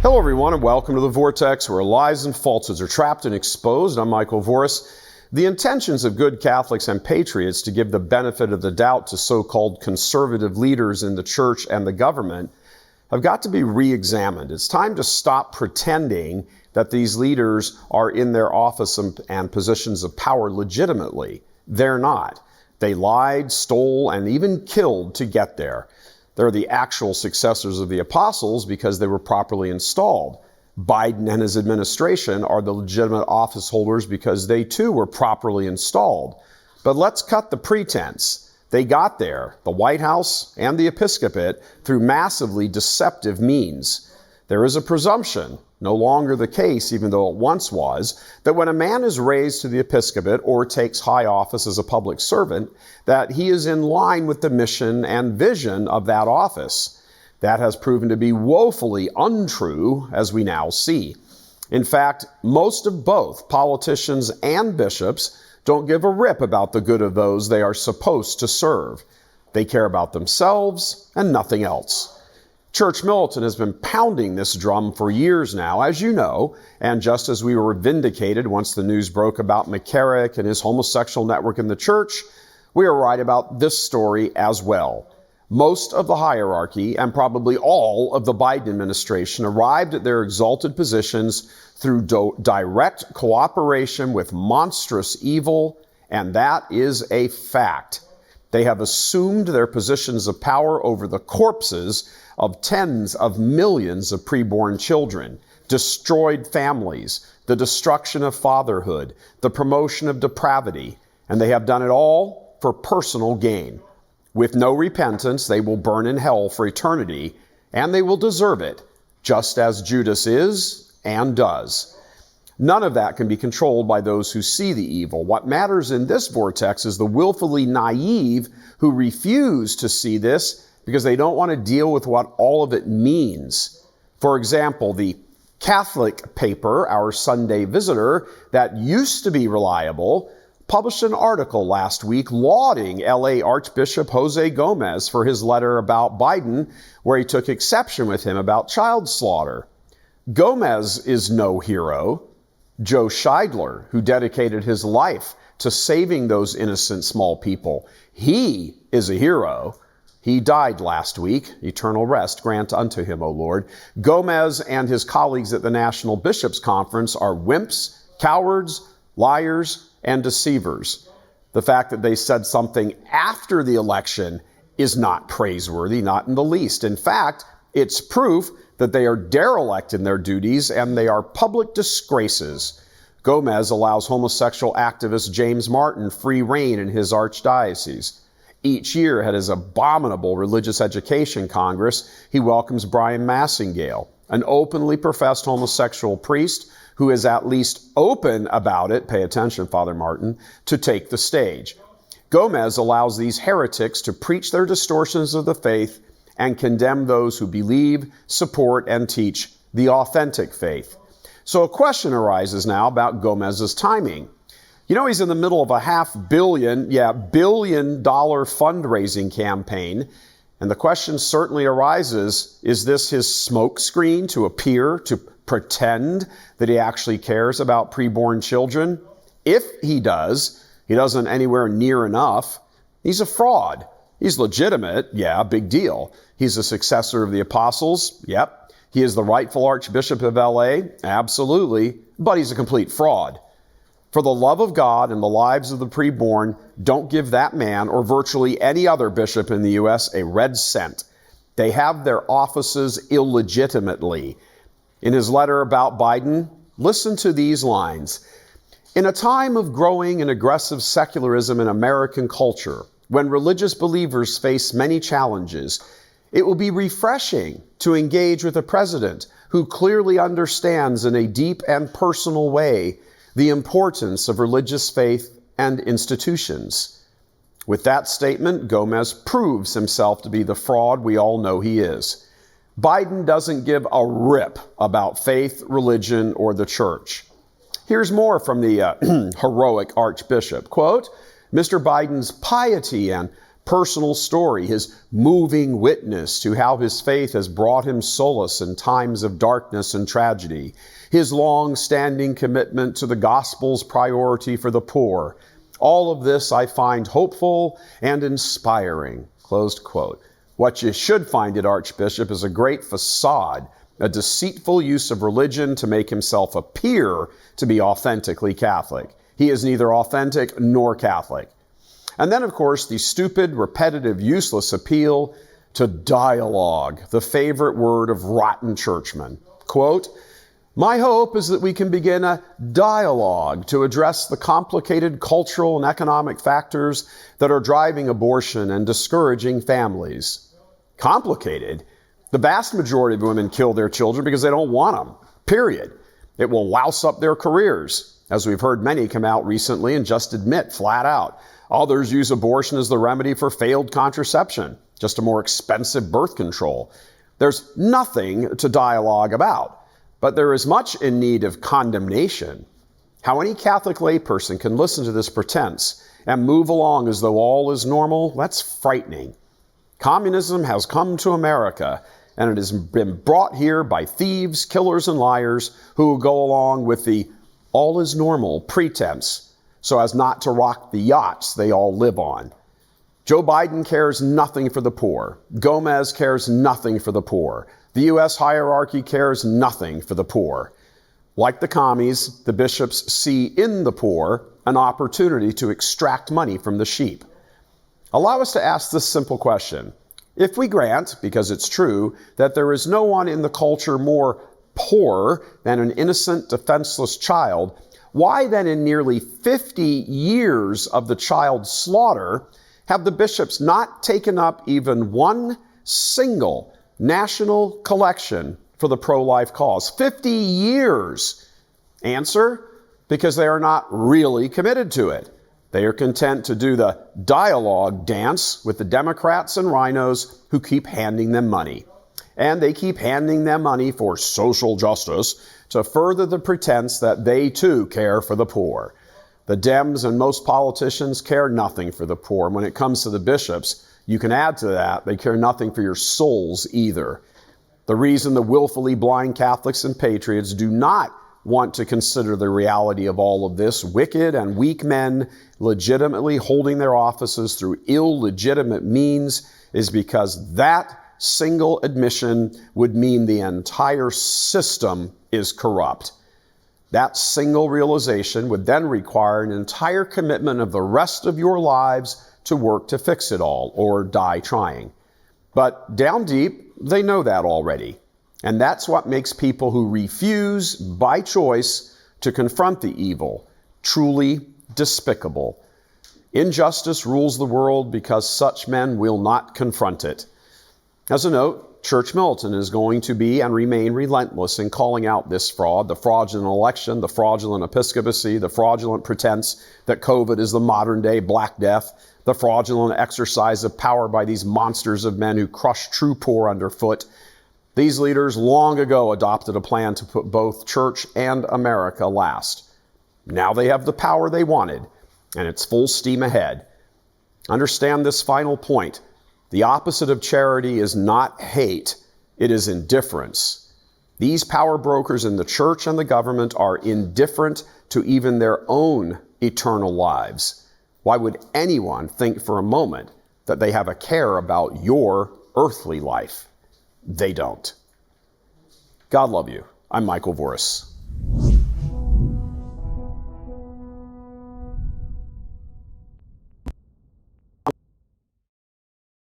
Hello, everyone, and welcome to the Vortex, where lies and falsehoods are trapped and exposed. I'm Michael Voris. The intentions of good Catholics and patriots to give the benefit of the doubt to so-called conservative leaders in the church and the government have got to be re-examined. It's time to stop pretending that these leaders are in their office and positions of power legitimately. They're not. They lied, stole, and even killed to get there. They're the actual successors of the apostles because they were properly installed. Biden and his administration are the legitimate office holders because they too were properly installed. But let's cut the pretense. They got there, the White House and the episcopate, through massively deceptive means. There is a presumption, no longer the case even though it once was, that when a man is raised to the episcopate or takes high office as a public servant, that he is in line with the mission and vision of that office. That has proven to be woefully untrue, as we now see. In fact, most of both politicians and bishops don't give a rip about the good of those they are supposed to serve. They care about themselves and nothing else. Church militant has been pounding this drum for years now, as you know, and just as we were vindicated once the news broke about McCarrick and his homosexual network in the church, we are right about this story as well. Most of the hierarchy and probably all of the Biden administration arrived at their exalted positions through direct cooperation with monstrous evil, and that is a fact. They have assumed their positions of power over the corpses of tens of millions of preborn children, destroyed families, the destruction of fatherhood, the promotion of depravity, and they have done it all for personal gain. With no repentance, they will burn in hell for eternity, and they will deserve it, just as Judas is and does. None of that can be controlled by those who see the evil. What matters in this vortex is the willfully naive who refuse to see this because they don't want to deal with what all of it means. For example, the Catholic paper, Our Sunday Visitor, that used to be reliable, published an article last week lauding LA Archbishop Jose Gomez for his letter about Biden, where he took exception with him about child slaughter. Gomez is no hero. Joe Scheidler, who dedicated his life to saving those innocent small people, he is a hero. He died last week. Eternal rest grant unto him, O Lord. Gomez and his colleagues at the National Bishops' Conference are wimps, cowards, liars, and deceivers. The fact that they said something after the election is not praiseworthy, not in the least. In fact, it's proof that they are derelict in their duties and they are public disgraces. Gomez allows homosexual activist James Martin free rein in his archdiocese. Each year at his abominable Religious Education Congress, he welcomes Brian Massingale, an openly professed homosexual priest who is at least open about it, pay attention, Father Martin, to take the stage. Gomez allows these heretics to preach their distortions of the faith and condemn those who believe, support, and teach the authentic faith. So a question arises now about Gomez's timing. You know, he's in the middle of a billion dollar fundraising campaign. And the question certainly arises, is this his smokescreen to appear, to pretend that he actually cares about preborn children? If he does, he doesn't anywhere near enough. He's a fraud. He's legitimate. Yeah, big deal. He's a successor of the apostles. Yep. He is the rightful Archbishop of LA. Absolutely. But he's a complete fraud. For the love of God and the lives of the preborn, don't give that man or virtually any other bishop in the U.S. a red cent. They have their offices illegitimately. In his letter about Biden, listen to these lines. In a time of growing and aggressive secularism in American culture, when religious believers face many challenges, it will be refreshing to engage with a president who clearly understands in a deep and personal way the importance of religious faith and institutions. With that statement, Gomez proves himself to be the fraud we all know he is. Biden doesn't give a rip about faith, religion, or the church. Here's more from the heroic Archbishop. Quote, Mr. Biden's piety and personal story, his moving witness to how his faith has brought him solace in times of darkness and tragedy, his long-standing commitment to the gospel's priority for the poor. All of this I find hopeful and inspiring." Closed quote. What you should find at Archbishop is a great facade, a deceitful use of religion to make himself appear to be authentically Catholic. He is neither authentic nor Catholic. And then, of course, the stupid, repetitive, useless appeal to dialogue, the favorite word of rotten churchmen. Quote, "My hope is that we can begin a dialogue to address the complicated cultural and economic factors that are driving abortion and discouraging families." Complicated? The vast majority of women kill their children because they don't want them, period. It will louse up their careers, as we've heard many come out recently and just admit flat out. Others use abortion as the remedy for failed contraception, just a more expensive birth control. There's nothing to dialogue about, but there is much in need of condemnation. How any Catholic layperson can listen to this pretense and move along as though all is normal, that's frightening. Communism has come to America, and it has been brought here by thieves, killers, and liars who go along with the all is normal pretense so as not to rock the yachts they all live on. Joe Biden cares nothing for the poor. Gomez cares nothing for the poor. The U.S. hierarchy cares nothing for the poor. Like the commies, the bishops see in the poor an opportunity to extract money from the sheep. Allow us to ask this simple question. If we grant, because it's true, that there is no one in the culture more poor than an innocent, defenseless child, why then in nearly 50 years of the child slaughter have the bishops not taken up even one single national collection for the pro-life cause? 50 years. Answer, because they are not really committed to it. They are content to do the dialogue dance with the Democrats and rhinos who keep handing them money. And they keep handing them money for social justice to further the pretense that they too care for the poor. The Dems and most politicians care nothing for the poor. And when it comes to the bishops, you can add to that, they care nothing for your souls either. The reason the willfully blind Catholics and patriots do not want to consider the reality of all of this, wicked and weak men legitimately holding their offices through illegitimate means, is because that single admission would mean the entire system is corrupt. That single realization would then require an entire commitment of the rest of your lives to work to fix it all or die trying. But down deep, they know that already. And that's what makes people who refuse by choice to confront the evil truly despicable. Injustice rules the world because such men will not confront it. As a note, Church Militant is going to be and remain relentless in calling out this fraud, the fraudulent election, the fraudulent episcopacy, the fraudulent pretense that COVID is the modern day Black Death, the fraudulent exercise of power by these monsters of men who crush true poor underfoot. These leaders long ago adopted a plan to put both church and America last. Now they have the power they wanted, and it's full steam ahead. Understand this final point. The opposite of charity is not hate, it is indifference. These power brokers in the church and the government are indifferent to even their own eternal lives. Why would anyone think for a moment that they have a care about your earthly life? They don't. God love you. I'm Michael Voris.